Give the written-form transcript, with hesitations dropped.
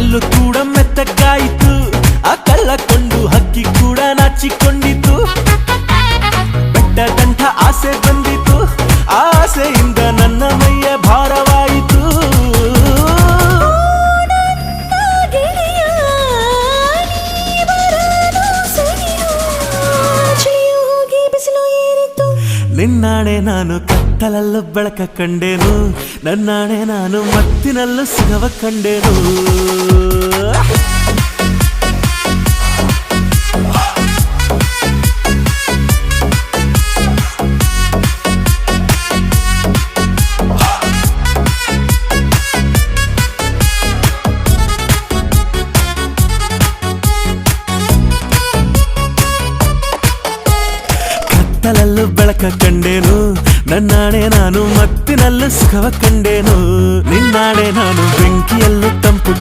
ಕಲ್ಲು ಕೂಡ ಮೆತ್ತಗಾಯಿತು, ಆ ಕಳ್ಳಕೊಂಡು ಹಕ್ಕಿ ಕೂಡ ನಾಚಿಕೊಂಡಿತು. ಬೆಟ್ಟದಂಥ ಆಸೆ ಬಂದಿತು, ಆ ಆಸೆಯಿಂದ ನನ್ನ ಮೈಯ ಭಾರವಾಯಿತು. ನಿನ್ನಾಣೆ ನಾನು ಕತ್ತಲಲ್ಲೂ ಬೆಳಕ ಕಂಡೇನು, ನನ್ನಾಣೆ ನಾನು ಮತ್ತಿನಲ್ಲೂ ಸುಖವ ಕಂಡೇನು. ಕತ್ತಲಲ್ಲೂ ಬೆಳಕ ಕಂಡೇನು, ನನ್ನಾಣೆ ನಾನು ಮತ್ತಿನಲ್ಲೂ ಸುಖವ ಕಂಡೇನು. ನಿನ್ನಾಣೆ ನಾನು ಬೆಂಕಿಯಲ್ಲೂ ತಂಪು